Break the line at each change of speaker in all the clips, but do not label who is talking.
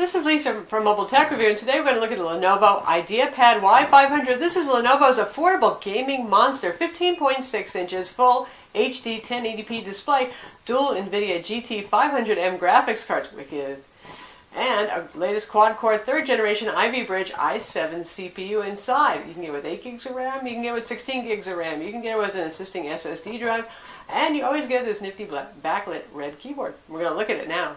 This is Lisa from Mobile Tech Review, and today we're going to look at the Lenovo IdeaPad Y500. This is Lenovo's affordable gaming monster, 15.6 inches, full HD 1080p display, dual NVIDIA GT500M graphics cards, wicked, and a latest quad-core 3rd generation Ivy Bridge i7 CPU inside. You can get it with 8 gigs of RAM, you can get it with 16 gigs of RAM, you can get it with an assisting SSD drive, and you always get this nifty backlit red keyboard. We're going to look at it now.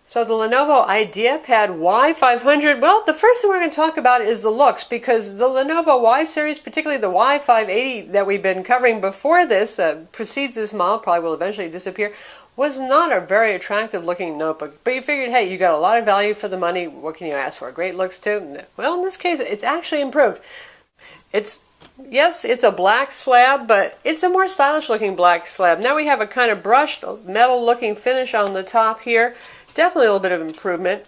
So the Lenovo IdeaPad Y500, well, the first thing we're going to talk about is the looks, because the Lenovo Y series, particularly the Y580 that we've been covering before this, precedes this model, probably will eventually disappear, was not a very attractive looking notebook. But you figured, hey, you got a lot of value for the money, what can you ask for? Great looks too? Well, in this case, it's actually improved. Yes, it's a black slab, but it's a more stylish looking black slab. Now we have a kind of brushed metal looking finish on the top here. Definitely a little bit of improvement.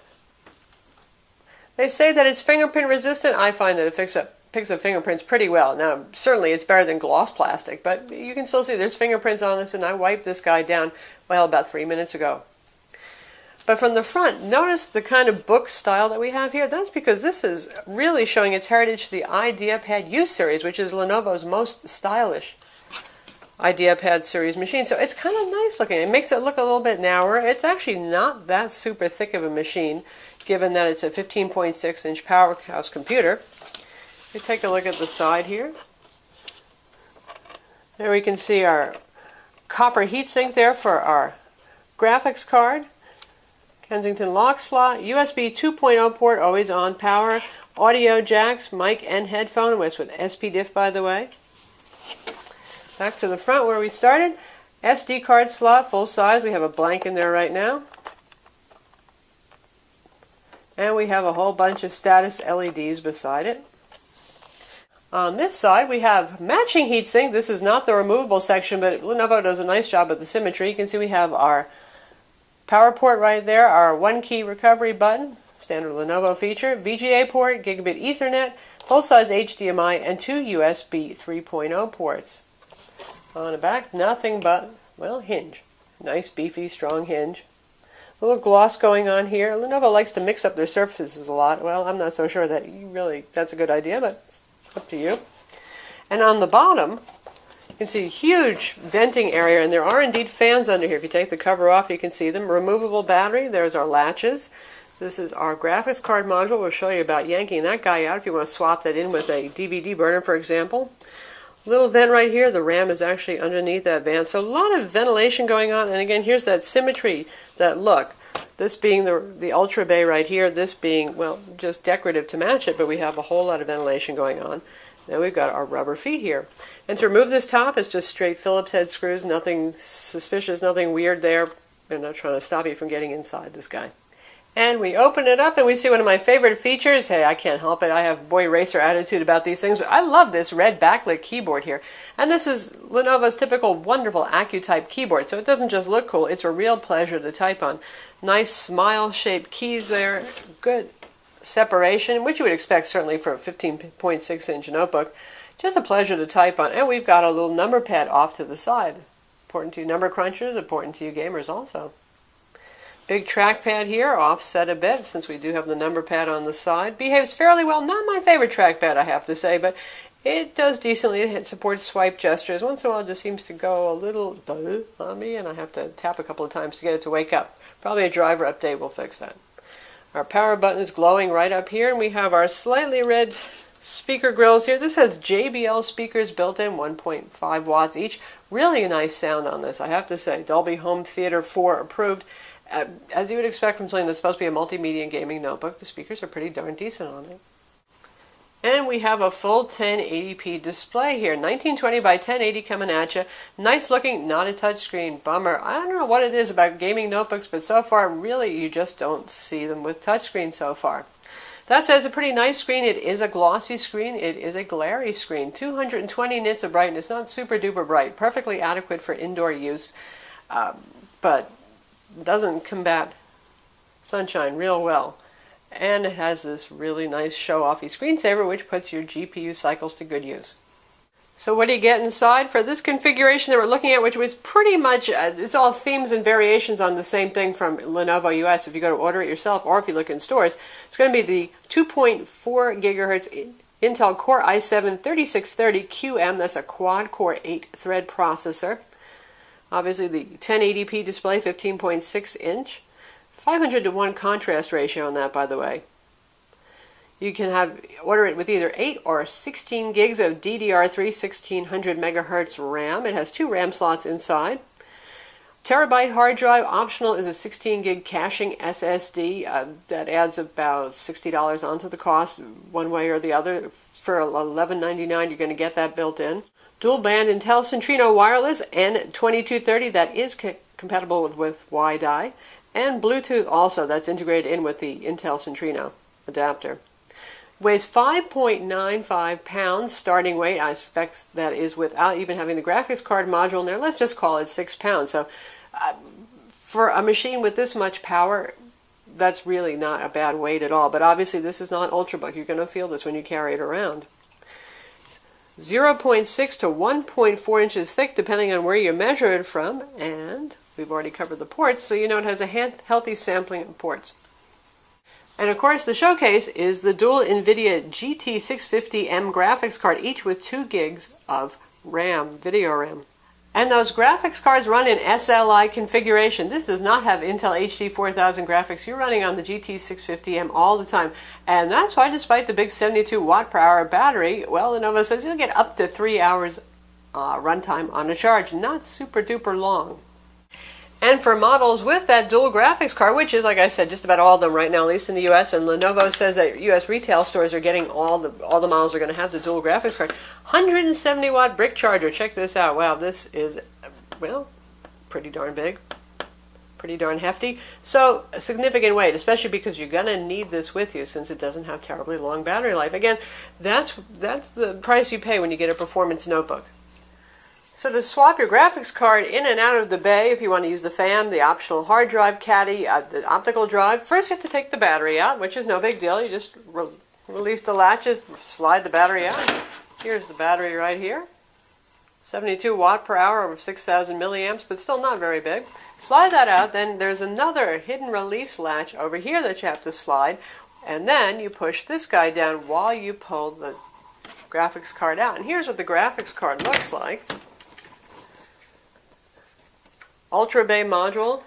They say that it's fingerprint resistant. I find that it picks up fingerprints pretty well. Now, certainly it's better than gloss plastic, but you can still see there's fingerprints on this, and I wiped this guy down, well, about 3 minutes ago. But from the front, notice the kind of book style that we have here. That's because this is really showing its heritage to the IdeaPad U series, which is Lenovo's most stylish IdeaPad series machine. So it's kind of nice looking. It makes it look a little bit narrower. It's actually not that super thick of a machine, given that it's a 15.6 inch powerhouse computer. We take a look at the side here. There we can see our copper heatsink there for our graphics card. Kensington lock slot, USB 2.0 port, always on power, audio jacks, mic and headphone, with SPDIF by the way. Back to the front where we started. SD card slot, full size. We have a blank in there right now. And we have a whole bunch of status LEDs beside it. On this side, we have matching heatsink. This is not the removable section, but Lenovo does a nice job with the symmetry. You can see we have our power port right there, our one-key recovery button, standard Lenovo feature, VGA port, gigabit Ethernet, full-size HDMI, and 2 USB 3.0 ports. On the back, nothing but, well, hinge. Nice, beefy, strong hinge. A little gloss going on here. Lenovo likes to mix up their surfaces a lot. Well, I'm not so sure that that's a good idea, but it's up to you. And on the bottom, you can see a huge venting area, and there are indeed fans under here. If you take the cover off, you can see them. Removable battery. There's our latches. This is our graphics card module. We'll show you about yanking that guy out if you want to swap that in with a DVD burner, for example. Little vent right here. The RAM is actually underneath that vent. So a lot of ventilation going on. And again, here's that symmetry, that look. This being the Ultra Bay right here. This being, well, just decorative to match it. But we have a whole lot of ventilation going on. Now we've got our rubber feet here. And to remove this top, it's just straight Phillips head screws. Nothing suspicious, nothing weird there. They're not trying to stop you from getting inside this guy. And we open it up and we see one of my favorite features. Hey, I can't help it. I have boy racer attitude about these things, but I love this red backlit keyboard here. And this is Lenovo's typical wonderful AccuType keyboard, so it doesn't just look cool, it's a real pleasure to type on. Nice smile-shaped keys there, good separation, which you would expect certainly for a 15.6 inch notebook. Just a pleasure to type on. And we've got a little number pad off to the side. Important to you number crunchers, important to you gamers also. Big trackpad here, offset a bit since we do have the number pad on the side. Behaves fairly well. Not my favorite trackpad, I have to say, but it does decently. It supports swipe gestures. Once in a while it just seems to go a little on me, and I have to tap a couple of times to get it to wake up. Probably a driver update will fix that. Our power button is glowing right up here, and we have our slightly red speaker grills here. This has JBL speakers built in, 1.5 watts each. Really nice sound on this, I have to say. Dolby Home Theater 4 approved. As you would expect from something that's supposed to be a multimedia and gaming notebook, the speakers are pretty darn decent on it. And we have a full 1080p display here, 1920 by 1080 coming at you. Nice looking, not a touchscreen. Bummer. I don't know what it is about gaming notebooks, but so far, really, you just don't see them with touchscreen so far. That says a pretty nice screen. It is a glossy screen. It is a glary screen. 220 nits of brightness, not super duper bright. Perfectly adequate for indoor use, but doesn't combat sunshine real well. And it has this really nice show-offy screensaver which puts your GPU cycles to good use. So what do you get inside for this configuration that we're looking at, which was pretty much, it's all themes and variations on the same thing from Lenovo US. If you go to order it yourself or if you look in stores, it's going to be the 2.4 gigahertz Intel Core i7-3630QM. That's a quad-core 8-thread processor. Obviously the 1080p display, 15.6 inch. 500 to 1 contrast ratio on that, by the way. You can order it with either 8 or 16 gigs of DDR3 1600 megahertz RAM. It has 2 RAM slots inside. Terabyte hard drive. Optional is a 16 gig caching SSD. That adds about $60 onto the cost, one way or the other. For $11.99, you're going to get that built in. Dual band Intel Centrino wireless N2230. That is compatible with WiDi. And Bluetooth also. That's integrated in with the Intel Centrino adapter. Weighs 5.95 pounds starting weight. I suspect that is without even having the graphics card module in there. Let's just call it 6 pounds. So for a machine with this much power, that's really not a bad weight at all. But obviously this is not Ultrabook. You're going to feel this when you carry it around. 0.6 to 1.4 inches thick, depending on where you measure it from. And we've already covered the ports, so you know it has a healthy sampling of ports. And of course, the showcase is the dual NVIDIA GT650M graphics card, each with 2 gigs of RAM, video RAM. And those graphics cards run in SLI configuration. This does not have Intel HD 4000 graphics. You're running on the GT650M all the time. And that's why, despite the big 72 watt per hour battery, well, Lenovo says you'll get up to 3 hours runtime on a charge. Not super duper long. And for models with that dual graphics card, which is, like I said, just about all of them right now, at least in the US, and Lenovo says that US retail stores are getting all the models are going to have the dual graphics card. 170 watt brick charger. Check this out. Wow, this is, well, pretty darn big. Pretty darn hefty. So, a significant weight, especially because you're going to need this with you since it doesn't have terribly long battery life. Again, that's the price you pay when you get a performance notebook. So to swap your graphics card in and out of the bay, if you want to use the fan, the optional hard drive caddy, the optical drive, first you have to take the battery out, which is no big deal. You just release the latches, slide the battery out. Here's the battery right here. 72 watt per hour over 6,000 milliamps, but still not very big. Slide that out, then there's another hidden release latch over here that you have to slide, and then you push this guy down while you pull the graphics card out. And here's what the graphics card looks like. Ultra Bay module,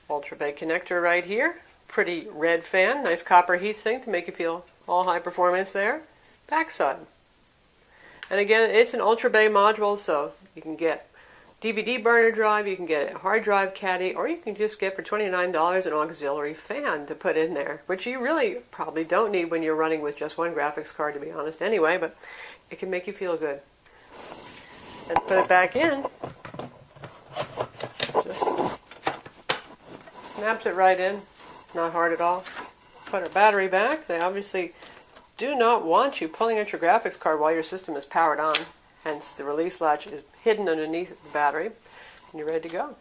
Ultra Bay connector right here. Pretty red fan, nice copper heatsink to make you feel all high performance there. Backside. And again, it's an Ultra Bay module, so you can get DVD burner drive, you can get a hard drive caddy, or you can just get for $29 an auxiliary fan to put in there, which you really probably don't need when you're running with just one graphics card, to be honest, anyway, but it can make you feel good. And put it back in. Just snaps it right in, not hard at all. Put our battery back. They obviously do not want you pulling out your graphics card while your system is powered on, hence the release latch is hidden underneath the battery, and you're ready to go.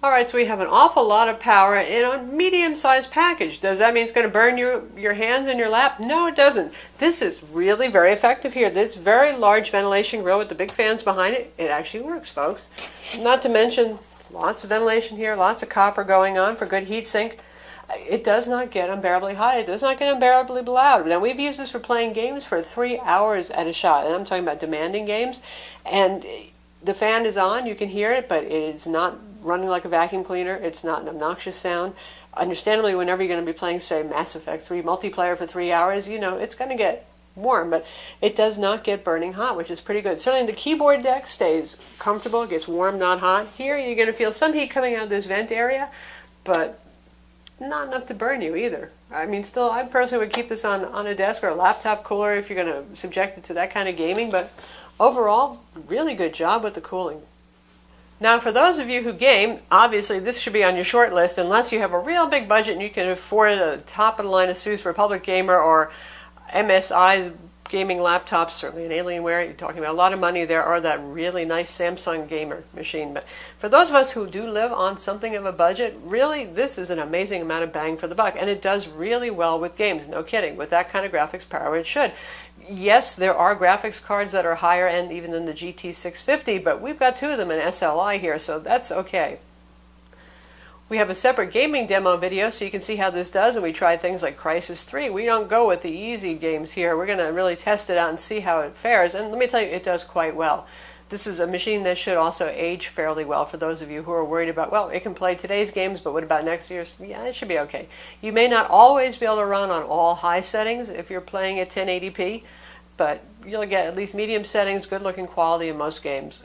Alright, so we have an awful lot of power in a medium-sized package. Does that mean it's going to burn your hands in your lap? No, it doesn't. This is really very effective here. This very large ventilation grill with the big fans behind it, it actually works, folks. Not to mention lots of ventilation here, lots of copper going on for good heat sink. It does not get unbearably hot. It does not get unbearably loud. Now, we've used this for playing games for 3 hours at a shot, and I'm talking about demanding games. And the fan is on, you can hear it, but it is not running like a vacuum cleaner. It's not an obnoxious sound. Understandably, whenever you're going to be playing, say, Mass Effect 3 multiplayer for 3 hours, you know, it's going to get warm, but it does not get burning hot, which is pretty good. Certainly the keyboard deck stays comfortable, gets warm, not hot. Here you're going to feel some heat coming out of this vent area, but not enough to burn you either. I mean, still, I personally would keep this on a desk or a laptop cooler if you're going to subject it to that kind of gaming, but overall, really good job with the cooling. Now, for those of you who game, obviously this should be on your short list unless you have a real big budget and you can afford a top-of-the-line Asus Republic Gamer or MSI's gaming laptops, certainly an Alienware, you're talking about a lot of money there, or that really nice Samsung gamer machine. But for those of us who do live on something of a budget, really this is an amazing amount of bang for the buck, and it does really well with games, no kidding. With that kind of graphics power, it should. Yes, there are graphics cards that are higher end even than the GT 650, but we've got two of them in SLI here, so that's okay. We have a separate gaming demo video so you can see how this does, and we tried things like Crysis 3. We don't go with the easy games here. We're going to really test it out and see how it fares, and let me tell you, it does quite well. This is a machine that should also age fairly well for those of you who are worried about, well, it can play today's games, but what about next year's? Yeah, it should be okay. You may not always be able to run on all high settings if you're playing at 1080p, but you'll get at least medium settings, good looking quality in most games,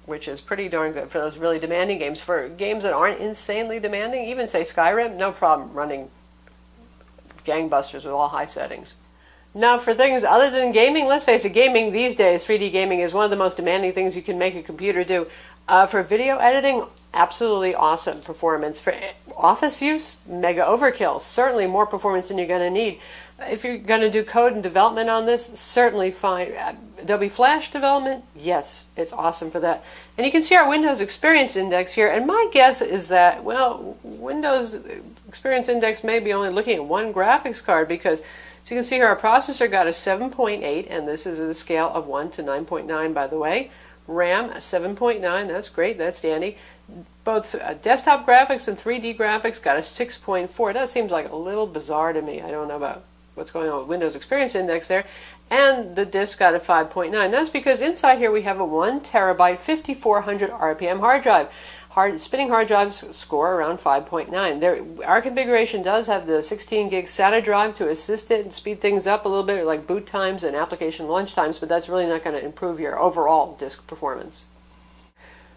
which is pretty darn good for those really demanding games. For games that aren't insanely demanding, even say Skyrim, no problem running gangbusters with all high settings. Now for things other than gaming, let's face it, gaming these days, 3D gaming is one of the most demanding things you can make a computer do. For video editing, absolutely awesome performance. For office use, mega overkill. Certainly more performance than you're going to need. If you're going to do code and development on this, certainly fine. Adobe Flash development, yes, it's awesome for that. And you can see our Windows Experience Index here, and my guess is that, well, Windows Experience Index may be only looking at one graphics card, because, as you can see here, our processor got a 7.8, and this is at a scale of 1 to 9.9, by the way. RAM, 7.9, that's great, that's dandy. Both desktop graphics and 3D graphics got a 6.4. That seems like a little bizarre to me. I don't know about what's going on with Windows Experience Index there. And the disk got a 5.9. That's because inside here we have a 1 terabyte 5400 RPM hard drive. Spinning hard drives score around 5.9. Our configuration does have the 16 gig SATA drive to assist it and speed things up a little bit, like boot times and application launch times, but that's really not going to improve your overall disk performance.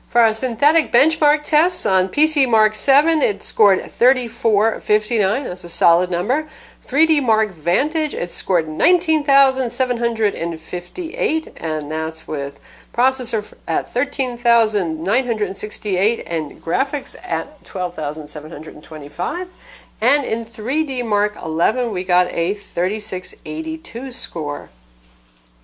For our synthetic benchmark tests on PC Mark 7, it scored 3459. That's a solid number. 3D Mark Vantage, it scored 19,758, and that's with processor at 13,968 and graphics at 12,725. And in 3D Mark 11, we got a 3682 score.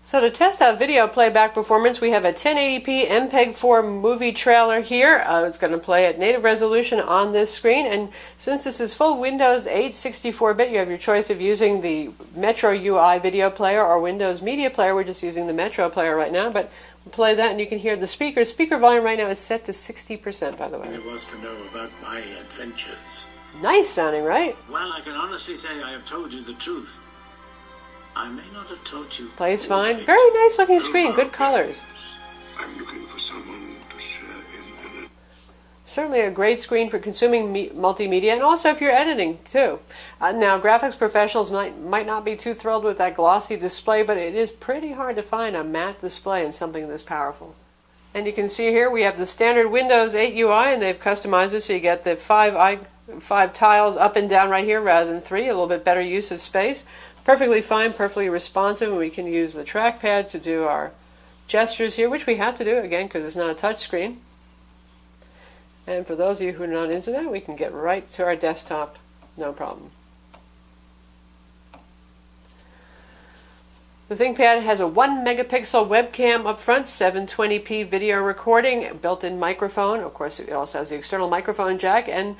So to test out video playback performance, we have a 1080p MPEG-4 movie trailer here. It's going to play at native resolution on this screen, and since this is full Windows 8 64-bit, you have your choice of using the Metro UI video player or Windows Media Player. We're just using the Metro player right now, but we'll play that and you can hear the speaker. Speaker volume right now is set to 60%, by the way.
It was to know about my adventures.
Nice sounding, right?
Well, I can honestly say I have told you the truth. I may not have told you.
Plays fine. Very nice looking screen. Good colors.
I'm looking for someone to share in it.
Certainly a great screen for consuming multimedia, and also if you're editing too. Now, graphics professionals might not be too thrilled with that glossy display, but it is pretty hard to find a matte display in something this powerful. And you can see here we have the standard Windows 8 UI, and they've customized it so you get the five tiles up and down right here rather than 3. A little bit better use of space. Perfectly fine, perfectly responsive, and we can use the trackpad to do our gestures here, which we have to do, again, because it's not a touch screen. And for those of you who are not into that, we can get right to our desktop, no problem. The ThinkPad has a 1 megapixel webcam up front, 720p video recording, built-in microphone. Of course, it also has the external microphone jack, and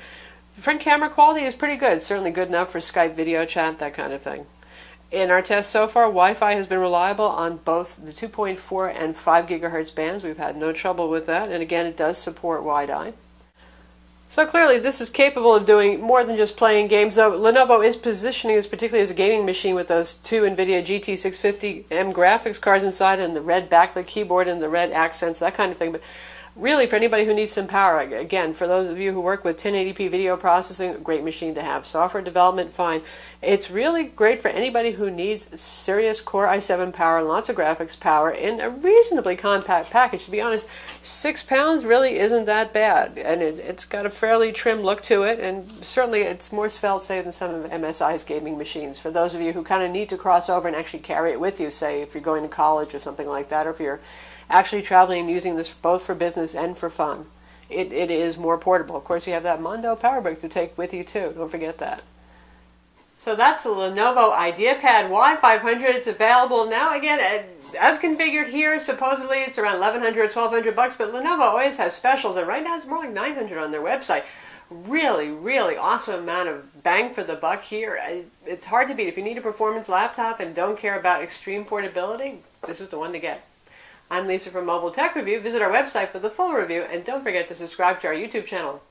front camera quality is pretty good. Certainly good enough for Skype video chat, that kind of thing. In our tests so far, Wi-Fi has been reliable on both the 2.4 and 5 gigahertz bands. We've had no trouble with that, and again, it does support wide-eye. So clearly, this is capable of doing more than just playing games, though Lenovo is positioning this particularly as a gaming machine with those two NVIDIA GT 650M graphics cards inside and the red backlit keyboard and the red accents, that kind of thing. But really, for anybody who needs some power, again, for those of you who work with 1080p video processing, a great machine to have. Software development, fine. It's really great for anybody who needs serious Core i7 power, lots of graphics power, in a reasonably compact package. To be honest, 6 pounds really isn't that bad, and it's got a fairly trim look to it, and certainly it's more svelte, say, than some of MSI's gaming machines. For those of you who kind of need to cross over and actually carry it with you, say, if you're going to college or something like that, or if you're actually traveling and using this both for business and for fun. It is more portable. Of course, you have that Mondo power brick to take with you too. Don't forget that. So that's the Lenovo IdeaPad Y500. It's available now. Again, as configured here, supposedly it's around $1,100, $1,200, but Lenovo always has specials, and right now it's more like $900 on their website. Really, really awesome amount of bang for the buck here. It's hard to beat. If you need a performance laptop and don't care about extreme portability, this is the one to get. I'm Lisa from Mobile Tech Review. Visit our website for the full review, and don't forget to subscribe to our YouTube channel.